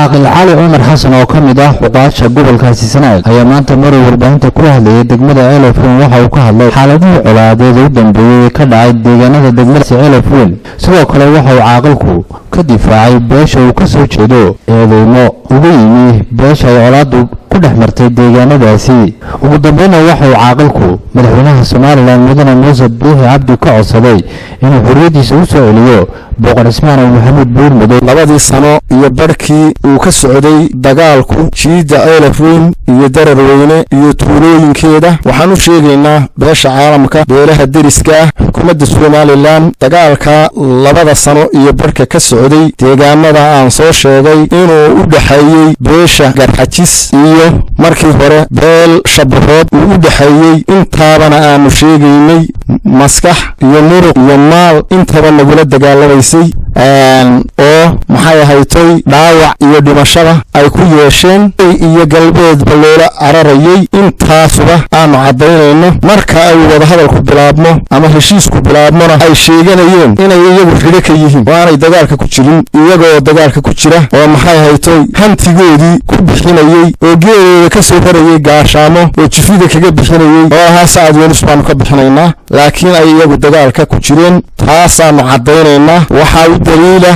aqal cali Umar Xasan oo kamid ah xuqaasha gobolkaasi Sanaag ayaa maanta mar warbaahinta ku hadlayay degmada Elafweyn waxa uu ka hadlay xaaladii colaadeed oo dambeeyay ka dhacay deegaanada degmada Elafweyn sidoo kale waxa uu caaqilku ka difaacay beesha uu ka soo jeedo eedeymo ugu yimi beesha ay colaadu ku dhexmartay deegaanadaasi ugu dambeeyna waxa uu caaqilku madaxweynaha Soomaaliland mudane Muuse Biixi Cabdi ka codsaday inuu xorriyadiisa u soo celiyo boqor Ismaan Maxamed Buurmadow labadii sano iyo barkii uu ka socday dagaalku jiida Elafweyn iyo Dararweyne iyo tuulooyinkeeda waxaan u sheegaynaa beesha caalamka beelaha deriska xukuumadda Soomaaliland dagaalka labada sano iyo barka ka socday deegaanada aan soo sheegay inuu u dhaxeeyay beesha Garxajis iyo markii hore beel Shabarood uu u dhaxeeyay intaabana aanu sheegaynay maskax iyo muruq iyo maal intaba nagula dagaalamayay oo maxay ahaaytay dhaawac iyo dhimashada ay ku yeesheen iyo galbeed baloola cararayay intaasuba aanu cadaynayno marka ay wada hadalku bilaabmo ama heshiisku bilaabmona ay sheeganayeen inay iyagu xidho ka yihiin waanay dagaalka ku jirin iyagoo dagaalka ku jira oo maxay ahaaytay hantigoodii ku bixinayay oo geerooda ka soo harayay gaashaamo oo jifida kaga bixinayay oo ahaa Sacad Yunus baanu ka bixinaynaa laakiin ay iyagu dagaalka ku jireen taasaanu cadaynaynaa waxa uu daliila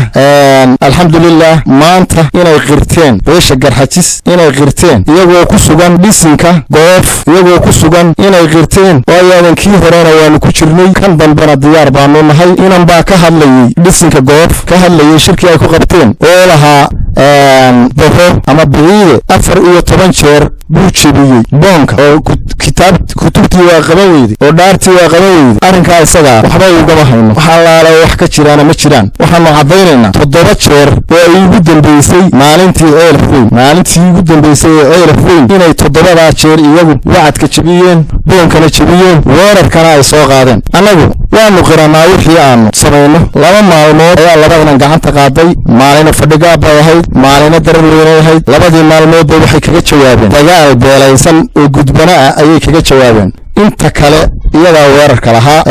alxamdulillah maanta inay qirteen beesha Garxajis inay qirteen iyagoo ku sugan dhisinka goof iyagoo ku sugan inay qirteen waayaadankii horena waanu ku jirnay kan dambana diyaar baanu nahay inan baa ka hadlayay dhisinka goof ka hadlayay shirkii ay ku qabteen oo lahaa boqor ama biide 14 jeer buu jebiyay boonka oo kutubtii waa qaban weyday oo dhaartii waa qaban weyday arrinka isaga waxba ugama hayno waxa laala wax ka jiraan ma jiraan waxaanu cadaynaynaa 7 jeer oo ay ugu dambeysay maalintii ugu dambeysay Elafweyn inay 7 jeer iyagu wacadka jebiyeen boonkana jebiyeen weerarkana ay soo qaadeen anagu waanu qiranaa wixii aanu sameeyno laba maalmood ayaa labadan gacanta qaaday maalina fadhiga bay ahayd maalina Dararweyne ahayd labadii maalmood waxay kaga jawaabeen dagaal beelaysan oo gudbana ayay kaga jawaabeen inta kale iyaga weerarka lahaa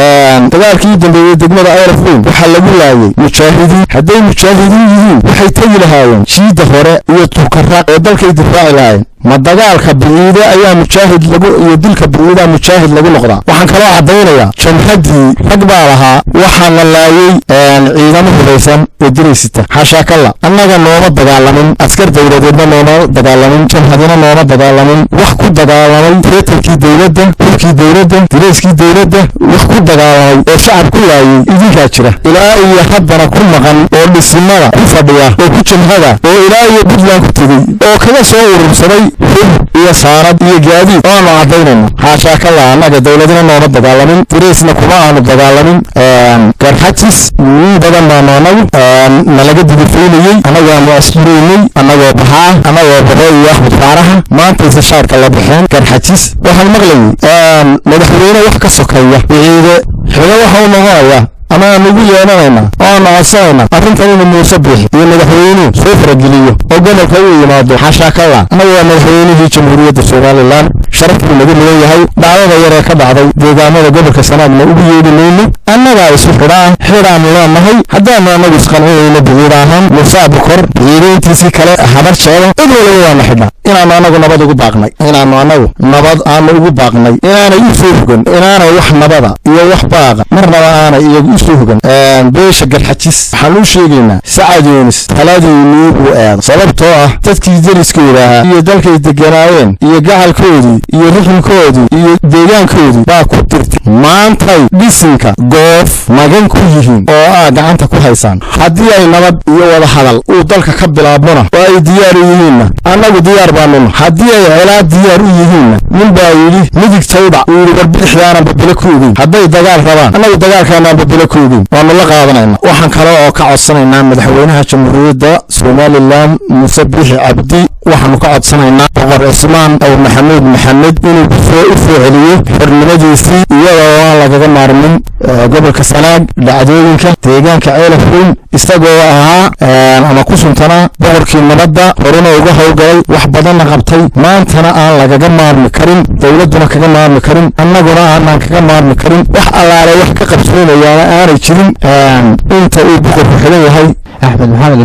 dagaalkii dambeeyay degmada Elafweyn waxa lagu laayay mujaahidiin haday mujaahidiin yihiin waxay tagi lahaayeen jiida hore iyo tukarraq oo dalkay difaaci lahaayeen ma dagaalka biida ayaa mujaahid lagu iyo dilka biida mujaahid lagu noqdaa waxaan kala cadaynayaa jamhadii rag baa lahaa waxa la laayay ciidamo hubeysan oo direysita xashakalla annaga nooma dagaalamin askar dawladeedna nooma dagaalamin jamhadina nooma dagaalamin wax ku dagaalamay feetarkii dawladda dhulkii dawladda direyskii dawladda wax ku dagaalamay oo shacab ku laayay idinka jira ilaa iyo haddana ku maqan oo dhisimada ku fadhiya oo ku jamhada oo ilaa iyo Puntland ku tagay oo kaga soo urursaday iyo saarad iyo gaadiid oo aan cadaynayno xashakalla annaga dawladina nooma dagaalamin direysna kuma aanu dagaalamin Garxajis badan baa anagu nalaga difaynayay anaga aan askariinay anagoo baxaa anagoo baday iyo Axmed Faaraha maanta isa shaarka la bixeen Garxajis waxaan maqlayay madaxweyne wax ka sokeeya ciide xiga waxa uu noqonayaa ama nagu yeelanayna oo naasayna arrintan inuu Muuse Biixi iyo madaxweynuhu soo farageliyo oo gobolka uu yimaado xashakalla anagu waa madaxweynihii jamhuuriyadda Soomaaliland sharafku lagu leeyahay dhacdada yar ee ka dhacday deegaanada gobolka Sanaagna ugu yeedinayno annaga isu xidhaan leenahay haddaan anagu isqancinayno biiraahan Muuse Bukor biirintiisii kale habar jeedo cid walba waa xidhan inaan anagu nabad ugu baaqnay nabad aan ugu baaqnay inaanay u soo hugan inaanay wax nabada iyo wax baaqa marnaba aanay iyagu u soo hugan beesha Garxajis waxaan u sheegaynaa Sacad Yunus talaadii uu aad sababtoo ah dadkii deriskooda iyo dalkay deganaayeen iyo gacalkoodii iyo rixinkoodii iyo deegaankoodii baa ku tirtay maantay dhisinka goof magan ku yihiin oo gacanta ku haysan haddii ay nabad iyo wada hadal uu dalka ka bilaabmona oo ay diyaar u yihiin annagu diyaar baanu haddii ay colaad diyaar u yihiin min baa yiri midigtayda uu warbixiyana babila ku yiri hadday dagaal rabaan annagu dagaalkaana babila ku yiri waanu la qaadanayna waxaan kale oo ka codsanaynaa madaxweynaha jamhuuriyadda Soomaaliland Muuse Biixi Cabdi waxaanu ka codsanaynaa boqor Ismaan Maxamed inuu soo celiyo xornimadiisii iyadoo aan lagaga maarmin gobolka Sanaag dhacdooyinka deegaanka Elafweyn isagoo ahaa ama ku suntana boqorkii nabadda horena uga howlgalay wax badan qabtay maantana aan lagaga maarmi karin dawladuna kaga maarmi karin annaguna aan kaga maarmi karin wax allaale wax ka qabsoonayana aanay jirin inta uu boqorku xiran yahay Axmed Maxamed